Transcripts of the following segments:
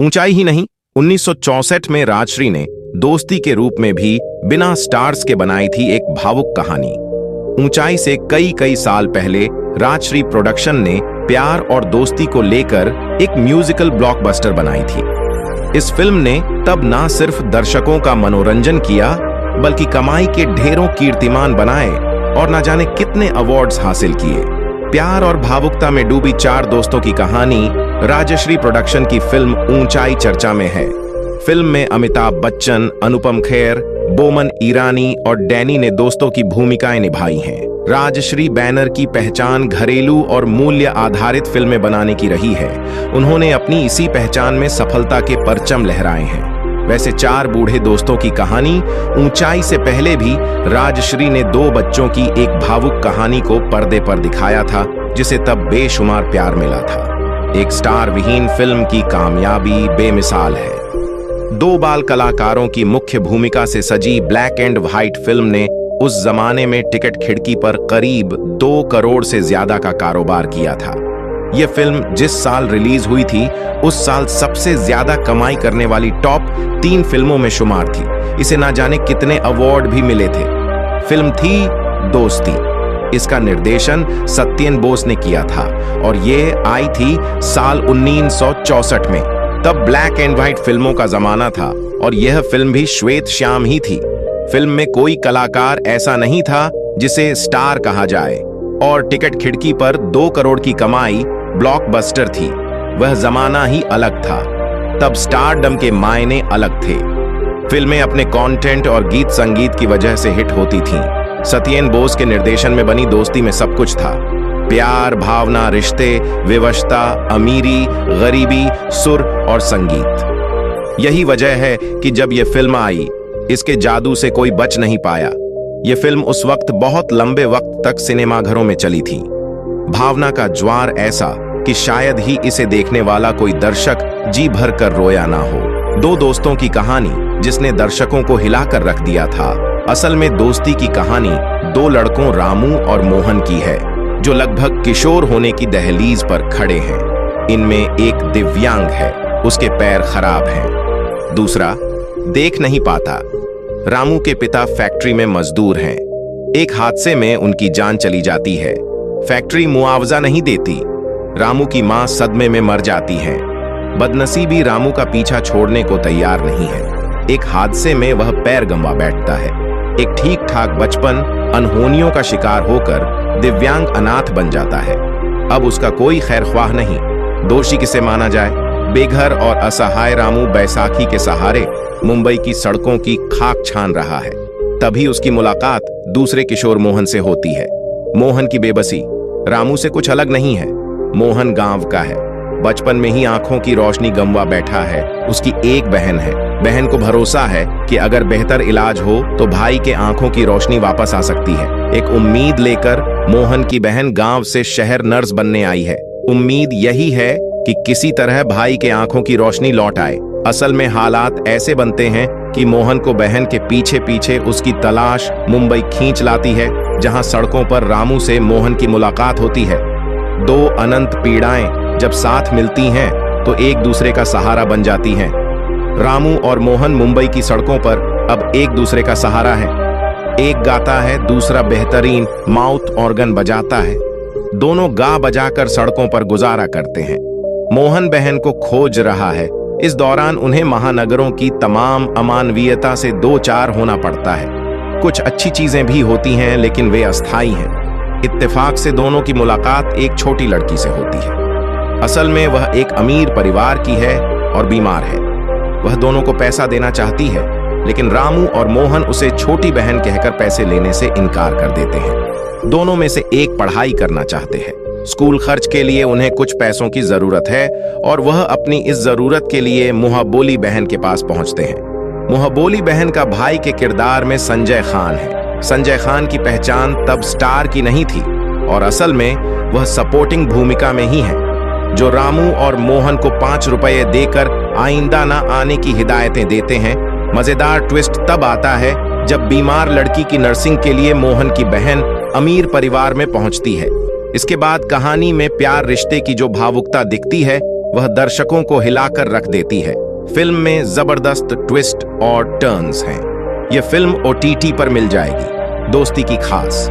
ऊंचाई ही नहीं, 1964 में राजश्री ने दोस्ती के रूप में भी बिना स्टार्स के बनाई थी एक भावुक कहानी। ऊंचाई से कई कई साल पहले राजश्री प्रोडक्शन ने प्यार और दोस्ती को लेकर एक म्यूजिकल ब्लॉकबस्टर बनाई थी। इस फिल्म ने तब ना सिर्फ दर्शकों का मनोरंजन किया, बल्कि कमाई के ढेरों कीर्तिमान बनाए और ना जाने कितने अवार्ड्स हासिल किए। प्यार और भावुकता में डूबी चार दोस्तों की कहानी राजश्री प्रोडक्शन की फिल्म ऊंचाई चर्चा में है। फिल्म में अमिताभ बच्चन, अनुपम खेर, बोमन ईरानी और डैनी ने दोस्तों की भूमिकाएं निभाई हैं। राजश्री बैनर की पहचान घरेलू और मूल्य आधारित फिल्में बनाने की रही है। उन्होंने अपनी इसी पहचान में सफलता के परचम लहराए हैं। वैसे चार बूढ़े दोस्तों की कहानी ऊंचाई से पहले भी राजश्री ने दो बच्चों की एक भावुक कहानी को पर्दे पर दिखाया था, जिसे तब बेशुमार प्यार मिला था। एक स्टार विहीन फिल्म की कामयाबी बेमिसाल है। दो बाल कलाकारों की मुख्य भूमिका से सजी ब्लैक एंड व्हाइट फिल्म ने उस जमाने में टिकट खिड़की पर करीब 2 करोड़ से ज्यादा का कारोबार किया था। यह फिल्म जिस साल रिलीज हुई थी, उस साल सबसे ज्यादा कमाई करने वाली टॉप 3 फिल्मों में शुमार थी। इसे ना जाने कितने अवार्ड भी मिले थे। फिल्म थी दोस्ती। इसका निर्देशन सत्येन बोस ने किया था और यह आई थी साल 1964 में। तब ब्लैक एंड व्हाइट फिल्मों का जमाना था और यह फिल्म भी श्वेत श्याम ही थी। फिल्म में कोई कलाकार ऐसा नहीं था जिसे स्टार कहा जाए और टिकट खिड़की पर 2 करोड़ की कमाई ब्लॉकबस्टर थी। वह जमाना ही अलग था। तब स्टारडम के मायने अलग थे। फिल्में अपने कंटेंट और गीत संगीत की वजह से हिट होती थीं। सत्येन बोस के निर्देशन में बनी दोस्ती में सब कुछ था। प्यार, भावना, रिश्ते, विवशता, अमीरी, गरीबी, सुर और संगीत। यही वजह है कि जब यह फिल्म आई, इसके जादू से कोई बच नहीं पाया। यह फिल्म उस वक्त बहुत लंबे वक्त तक सिनेमाघरों में चली थी। भावना का ज्वार ऐसा कि शायद ही इसे देखने वाला कोई दर्शक जी भर कर रोया ना हो। दो दोस्तों की कहानी जिसने दर्शकों को हिलाकर रख दिया था। असल में दोस्ती की कहानी 2 लड़कों रामू और मोहन की है, जो लगभग किशोर होने की दहलीज पर खड़े हैं। इनमें एक दिव्यांग है, उसके पैर खराब हैं। दूसरा देख नहीं पाता। रामू के पिता फैक्ट्री में मजदूर हैं। एक हादसे में उनकी जान चली जाती है। फैक्ट्री मुआवजा नहीं देती। रामू की मां सदमे में मर जाती है। बदनसीबी रामू का पीछा छोड़ने को तैयार नहीं है। एक हादसे में वह पैर गंवा बैठता है। एक ठीक ठाक बचपन अनहोनियों का शिकार होकर दिव्यांग अनाथ बन जाता है। अब उसका कोई खैरख्वाह नहीं। दोषी किसे माना जाए? बेघर और असहाय रामू बैसाखी के सहारे मुंबई की सड़कों की खाक छान रहा है। तभी उसकी मुलाकात दूसरे किशोर मोहन से होती है। मोहन की बेबसी रामू से कुछ अलग नहीं है। मोहन गांव का है। बचपन में ही आंखों की रोशनी गंवा बैठा है। उसकी एक बहन है। बहन को भरोसा है कि अगर बेहतर इलाज हो तो भाई के आंखों की रोशनी वापस आ सकती है। एक उम्मीद लेकर मोहन की बहन गांव से शहर नर्स बनने आई है। उम्मीद यही है कि किसी तरह भाई के आंखों की रोशनी लौट आए। असल में हालात ऐसे बनते हैं कि मोहन को बहन के पीछे पीछे उसकी तलाश मुंबई खींच लाती है, जहां सड़कों पर रामू से मोहन की मुलाकात होती है। 2 अनंत पीड़ाएं जब साथ मिलती हैं तो एक दूसरे का सहारा बन जाती हैं। रामू और मोहन मुंबई की सड़कों पर अब एक दूसरे का सहारा है। एक गाता है, दूसरा बेहतरीन माउथ ऑर्गन बजाता है। दोनों गा बजाकर सड़कों पर गुजारा करते हैं। मोहन बहन को खोज रहा है। इस दौरान उन्हें महानगरों की तमाम अमानवीयता से 2-4 होना पड़ता है। कुछ अच्छी चीजें भी होती हैं, लेकिन वे अस्थायी हैं। इत्तेफाक से दोनों की मुलाकात एक छोटी लड़की से होती है। असल में वह एक अमीर परिवार की है और बीमार है। वह दोनों को पैसा देना चाहती है, लेकिन रामू और मोहन उसे छोटी बहन कहकर पैसे लेने से इनकार कर देते हैं। दोनों में से एक पढ़ाई करना चाहते हैं। स्कूल खर्च के लिए उन्हें कुछ पैसों की जरूरत है और वह अपनी इस जरूरत के लिए मुहब्बोली बहन के पास पहुंचते हैं। मुहब्बोली बहन का भाई के किरदार में संजय खान है। संजय खान की पहचान तब स्टार की नहीं थी और असल में वह सपोर्टिंग भूमिका में ही है, जो रामू और मोहन को 5 रुपये देकर आइंदा ना आने की हिदायतें देते हैं। मजेदार ट्विस्ट तब आता है जब बीमार लड़की की नर्सिंग के लिए मोहन की बहन अमीर परिवार में पहुंचती है। इसके बाद कहानी में प्यार रिश्ते की जो भावुकता दिखती है वह दर्शकों को हिलाकर रख देती है। फिल्म में जबरदस्त ट्विस्ट और टर्न्स हैं। यह फिल्म OTT पर मिल जाएगी। दोस्ती की खास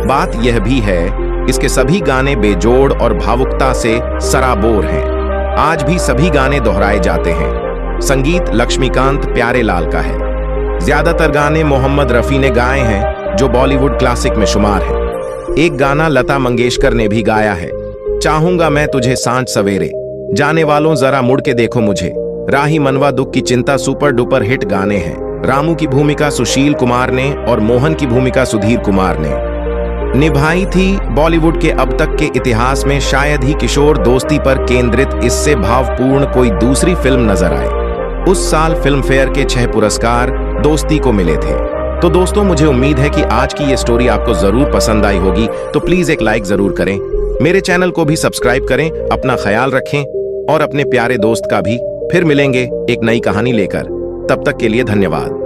बात यह भी है, इसके सभी गाने बेजोड़ और भावुकता से सराबोर हैं। आज भी सभी गाने दोहराए जाते हैं। संगीत लक्ष्मीकांत प्यारेलाल का है। ज्यादातर गाने मोहम्मद रफी ने गाए हैं, जो बॉलीवुड क्लासिक में शुमार है। एक गाना लता मंगेशकर ने भी गाया है, चाहूंगा मैं तुझे सांझ सवेरे, जाने वालों जरा मुड़ के देखो मुझे, राही मनवा दुख की चिंता सुपर डुपर हिट गाने हैं। रामू की भूमिका सुशील कुमार ने और मोहन की भूमिका सुधीर कुमार ने निभाई थी। बॉलीवुड के अब तक के इतिहास में शायद ही किशोर दोस्ती पर केंद्रित इससे भावपूर्ण कोई दूसरी फिल्म नजर आए। उस साल फिल्म फेयर के 6 पुरस्कार दोस्ती को मिले थे। तो दोस्तों, मुझे उम्मीद है कि आज की ये स्टोरी आपको जरूर पसंद आई होगी, तो प्लीज एक लाइक जरूर करें। मेरे चैनल को भी सब्सक्राइब करें। अपना ख्याल रखें और अपने प्यारे दोस्त का भी। फिर मिलेंगे एक नई कहानी लेकर। तब तक के लिए धन्यवाद।